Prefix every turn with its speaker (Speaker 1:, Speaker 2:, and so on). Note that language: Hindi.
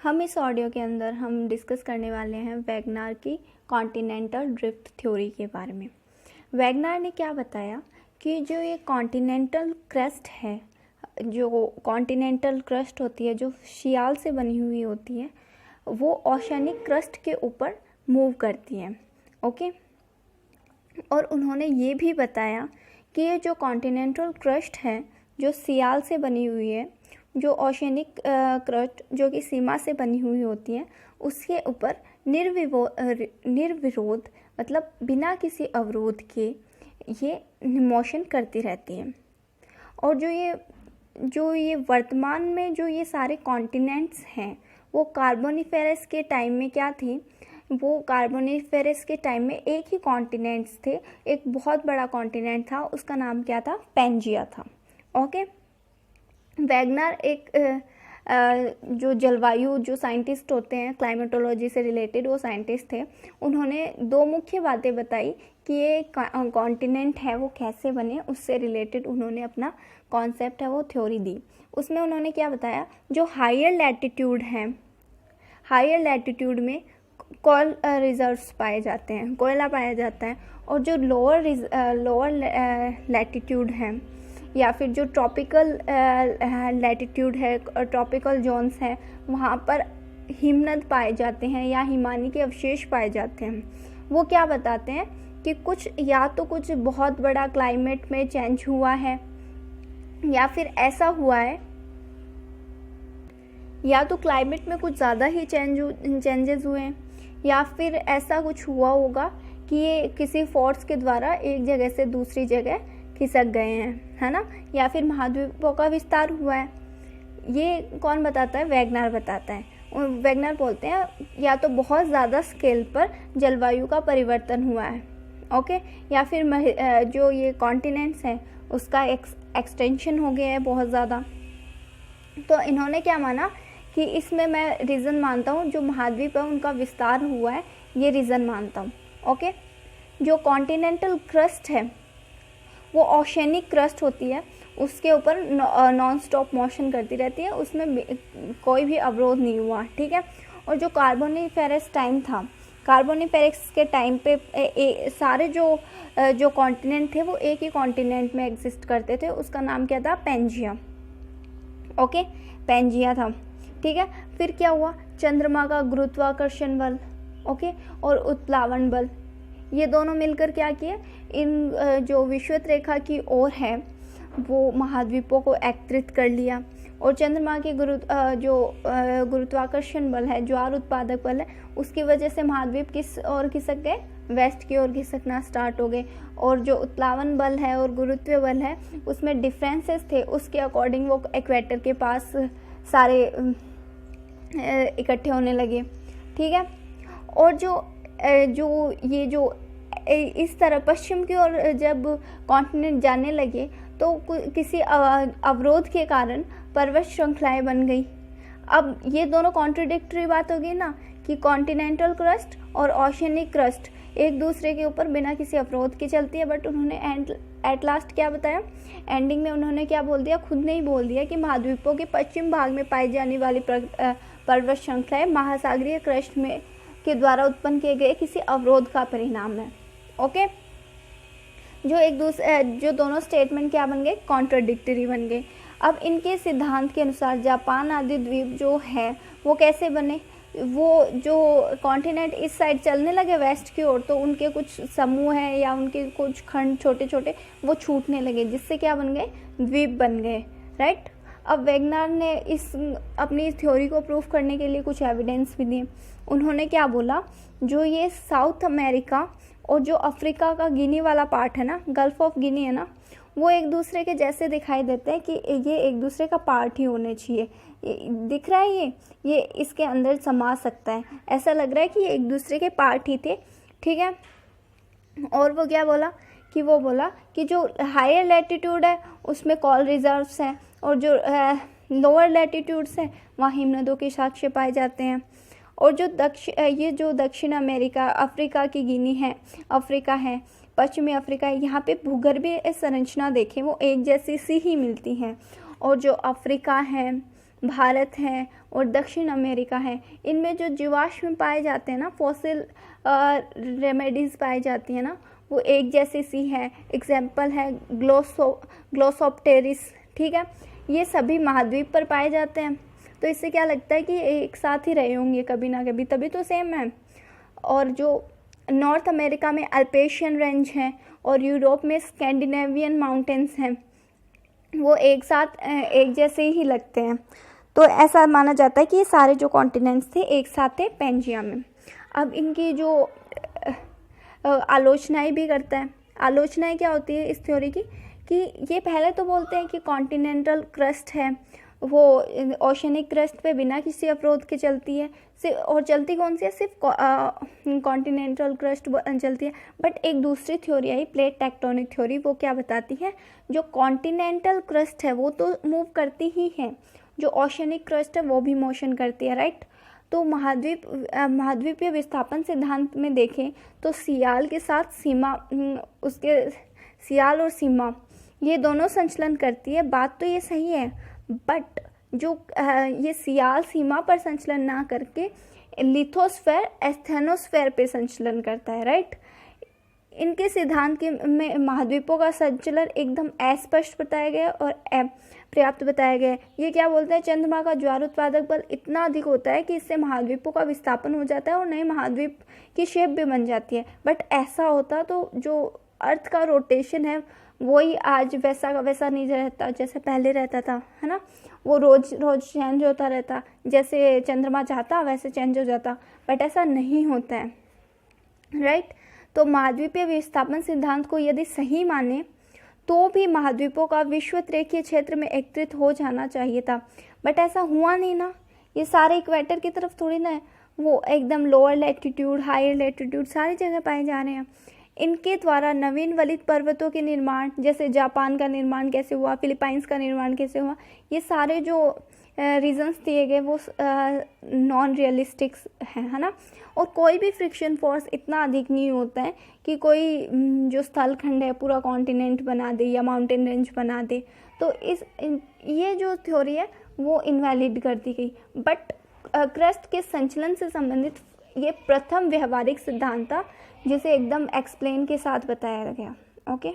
Speaker 1: हम इस ऑडियो के अंदर हम डिस्कस करने वाले हैं वैगनार की कॉन्टिनेंटल ड्रिफ्ट थ्योरी के बारे में। वैगनार ने क्या बताया कि जो ये कॉन्टिनेंटल क्रस्ट है, जो कॉन्टिनेंटल क्रस्ट होती है जो शियाल से बनी हुई होती है, वो ओशनिक क्रस्ट के ऊपर मूव करती है। ओके, और उन्होंने ये भी बताया कि ये जो कॉन्टिनेंटल क्रस्ट है जो सियाल से बनी हुई है, जो ओशनिक क्रस्ट जो कि सीमा से बनी हुई होती है, उसके ऊपर निर्विरोध मतलब बिना किसी अवरोध के ये मोशन करती रहती हैं। और जो ये वर्तमान में जो ये सारे कॉन्टिनेंट्स हैं वो कार्बोनिफेरस के टाइम में क्या थे, वो कार्बोनिफेरस के टाइम में एक ही कॉन्टिनेंट्स थे, एक बहुत बड़ा कॉन्टिनेंट था, उसका नाम क्या था, पैंजिया था। ओके, वैगनार एक जो जलवायु जो साइंटिस्ट होते हैं, क्लाइमेटोलॉजी से रिलेटेड वो साइंटिस्ट थे। उन्होंने दो मुख्य बातें बताई कि ये कॉन्टिनेंट है वो कैसे बने, उससे रिलेटेड उन्होंने अपना कॉन्सेप्ट है वो थ्योरी दी। उसमें उन्होंने क्या बताया, जो हायर लैटिट्यूड हैं, हायर लैटिट्यूड में कोल रिजर्व्स पाए जाते हैं, कोयला पाया जाता है, और जो लोअर लैटिट्यूड हैं या फिर जो ट्रॉपिकल लैटिट्यूड है, ट्रॉपिकल जोन्स है, वहाँ पर हिमनद पाए जाते हैं या हिमानी के अवशेष पाए जाते हैं। वो क्या बताते हैं कि कुछ बहुत बड़ा क्लाइमेट में चेंज हुआ है, या फिर ऐसा हुआ है, या तो क्लाइमेट में कुछ ज़्यादा ही चेंजेस हुए हैं, या फिर ऐसा कुछ हुआ होगा कि ये किसी फोर्स के द्वारा एक जगह से दूसरी जगह खिसक गए हैं, है ना, या फिर महाद्वीपों का विस्तार हुआ है। ये कौन बताता है, वैगनार बताता है। वैगनार बोलते हैं या तो बहुत ज़्यादा स्केल पर जलवायु का परिवर्तन हुआ है, ओके, या फिर जो ये कॉन्टिनेंट्स हैं उसका एक्सटेंशन हो गया है बहुत ज़्यादा। तो इन्होंने क्या माना कि इसमें मैं रीज़न मानता हूँ, जो महाद्वीप है उनका विस्तार हुआ है, ये रीज़न मानता हूँ। ओके, जो कॉन्टिनेंटल क्रस्ट है वो ओशनिक क्रस्ट होती है, उसके ऊपर नॉन स्टॉप मोशन करती रहती है, उसमें कोई भी अवरोध नहीं हुआ, ठीक है। और जो कार्बोनिफेरस टाइम था, कार्बोनिफेरस के टाइम पे सारे जो कॉन्टिनेंट थे वो एक ही कॉन्टिनेंट में एग्जिस्ट करते थे, उसका नाम क्या था, पैंजिया। ओके, पैंजिया था, ठीक है। फिर क्या हुआ, चंद्रमा का गुरुत्वाकर्षण बल, ओके, और उत्प्लावन बल, ये दोनों मिलकर क्या किए, इन जो विषुवत रेखा की ओर है वो महाद्वीपों को एकत्रित कर लिया। और चंद्रमा के गुरुत्वाकर्षण बल है, ज्वार उत्पादक बल है, उसकी वजह से महाद्वीप किस ओर खिसक गए, वेस्ट की ओर खिसकना स्टार्ट हो गए। और जो उत्प्लावन बल है और गुरुत्व बल है उसमें डिफरेंसेस थे, उसके अकॉर्डिंग वो इक्वेटर के पास सारे इकट्ठे होने लगे, ठीक है। और जो इस तरह पश्चिम की ओर जब कॉन्टिनेंट जाने लगे तो किसी अवरोध के कारण पर्वत श्रृंखलाएं बन गई। अब ये दोनों कॉन्ट्रडिक्टरी बात होगी ना, कि कॉन्टिनेंटल क्रस्ट और ओशनिक क्रस्ट एक दूसरे के ऊपर बिना किसी अवरोध के चलती है। बट उन्होंने एट लास्ट क्या बताया, एंडिंग में उन्होंने क्या बोल दिया, खुद ने ही बोल दिया कि महाद्वीपों के पश्चिम भाग में पाई जाने वाली पर्वत श्रृंखलाएं महासागरीय क्रस्ट में के द्वारा उत्पन्न किए गए किसी अवरोध का परिणाम है। ओके, जो दोनों स्टेटमेंट क्या बन गए, कॉन्ट्रडिक्टरी बन गए। अब इनके सिद्धांत के अनुसार जापान आदि द्वीप जो है वो कैसे बने, वो जो कॉन्टिनेंट इस साइड चलने लगे वेस्ट की ओर, तो उनके कुछ समूह हैं या उनके कुछ खंड छोटे छोटे वो छूटने लगे, जिससे क्या बन गए, द्वीप बन गए, राइट। अब वैगनार ने अपनी थ्योरी को प्रूव करने के लिए कुछ एविडेंस भी दिए। उन्होंने क्या बोला, जो ये साउथ अमेरिका और जो अफ्रीका का गिनी वाला पार्ट है ना, गल्फ ऑफ गिनी है ना, वो एक दूसरे के जैसे दिखाई देते हैं कि ये एक दूसरे का पार्ट ही होने चाहिए। दिख रहा है ये इसके अंदर समा सकता है, ऐसा लग रहा है कि ये एक दूसरे के पार्ट ही थे, ठीक है। और वो क्या बोला कि जो हायर लैटिट्यूड है उसमें कॉल रिजर्व्स हैं, और जो लोअर लैटिट्यूड्स हैं वहाँ हिमनदों के साक्ष्य पाए जाते हैं। और जो दक्षिण अमेरिका, अफ्रीका की गिनी है, अफ्रीका है, पश्चिमी अफ्रीका है, यहाँ पे भूगर्भीय संरचना देखें वो एक जैसी सी ही मिलती हैं। और जो अफ्रीका है भारत है और दक्षिण अमेरिका है, इनमें जो जीवाश्म पाए जाते हैं ना, फॉसिल रेमेडीज पाई जाती है ना, वो एक जैसी सी है। एग्जाम्पल है ग्लोसोप्टेरिस, ठीक है। ये सभी महाद्वीप पर पाए जाते हैं। तो इससे क्या लगता है कि एक साथ ही रहे होंगे कभी ना कभी, तभी तो सेम है। और जो नॉर्थ अमेरिका में अल्पेशियन रेंज है और यूरोप में स्कैंडिनेवियन माउंटेन्स हैं, वो एक साथ एक जैसे ही लगते हैं। तो ऐसा माना जाता है कि ये सारे जो कॉन्टिनेंट्स थे एक साथ थे पैंजिया में। अब इनकी जो आलोचनाएं भी करता है। आलोचनाएं क्या होती है इस थ्योरी की, कि ये पहले तो बोलते हैं कि कॉन्टिनेंटल क्रस्ट है वो ओशनिक क्रस्ट पे बिना किसी अवरोध के चलती है, और चलती कौन सी है, सिर्फ कॉन्टिनेंटल क्रस्ट चलती है। बट एक दूसरी थ्योरी आई, प्लेट टेक्टोनिक थ्योरी, वो क्या बताती है, जो कॉन्टिनेंटल क्रस्ट है वो तो मूव करती ही है, जो ओशनिक क्रस्ट है वो भी मोशन करती है, राइट। तो महाद्वीपीय विस्थापन सिद्धांत में देखें तो सियाल के साथ सीमा, उसके सियाल और सीमा ये दोनों संचलन करती है, बात तो ये सही है। बट जो ये सियाल सीमा पर संचलन ना करके लिथोस्फेयर एस्थेनोस्फेयर पे संचलन करता है, राइट। इनके सिद्धांत के में महाद्वीपों का संचलन एकदम अस्पष्ट बताया गया और पर्याप्त बताया गया है। ये क्या बोलते हैं, चंद्रमा का ज्वार उत्पादक बल इतना अधिक होता है कि इससे महाद्वीपों का विस्थापन हो जाता है और नए महाद्वीप की शेप भी बन जाती है। बट ऐसा होता तो जो अर्थ का रोटेशन है वही आज वैसा का वैसा नहीं रहता जैसे पहले रहता था, है ना। वो रोज रोज चेंज होता रहता, जैसे चंद्रमा चाहता वैसे चेंज हो जाता, बट ऐसा नहीं होता है, राइट। तो महाद्वीपीय विस्थापन सिद्धांत को यदि सही माने तो भी महाद्वीपों का विषुवत-रेखीय क्षेत्र में एकत्रित हो जाना चाहिए था, बट ऐसा हुआ नहीं ना। ये सारे इक्वेटर की तरफ थोड़ी ना है, वो एकदम लोअर लैटिट्यूड हायर लैटिट्यूड सारी जगह पाए जा रहे हैं। इनके द्वारा नवीन वलित पर्वतों के निर्माण, जैसे जापान का निर्माण कैसे हुआ, फिलीपाइंस का निर्माण कैसे हुआ, ये सारे जो रीजंस दिए गए वो नॉन रियलिस्टिक्स है ना। और कोई भी फ्रिक्शन फोर्स इतना अधिक नहीं होता है कि कोई जो स्थल खंड है पूरा कॉन्टिनेंट बना दे या माउंटेन रेंज बना दे। तो ये जो थ्योरी है वो इनवैलिड कर दी गई। बट क्रस्ट के संचलन से संबंधित ये प्रथम व्यवहारिक सिद्धांत था जिसे एकदम एक्सप्लेन के साथ बताया गया। ओके।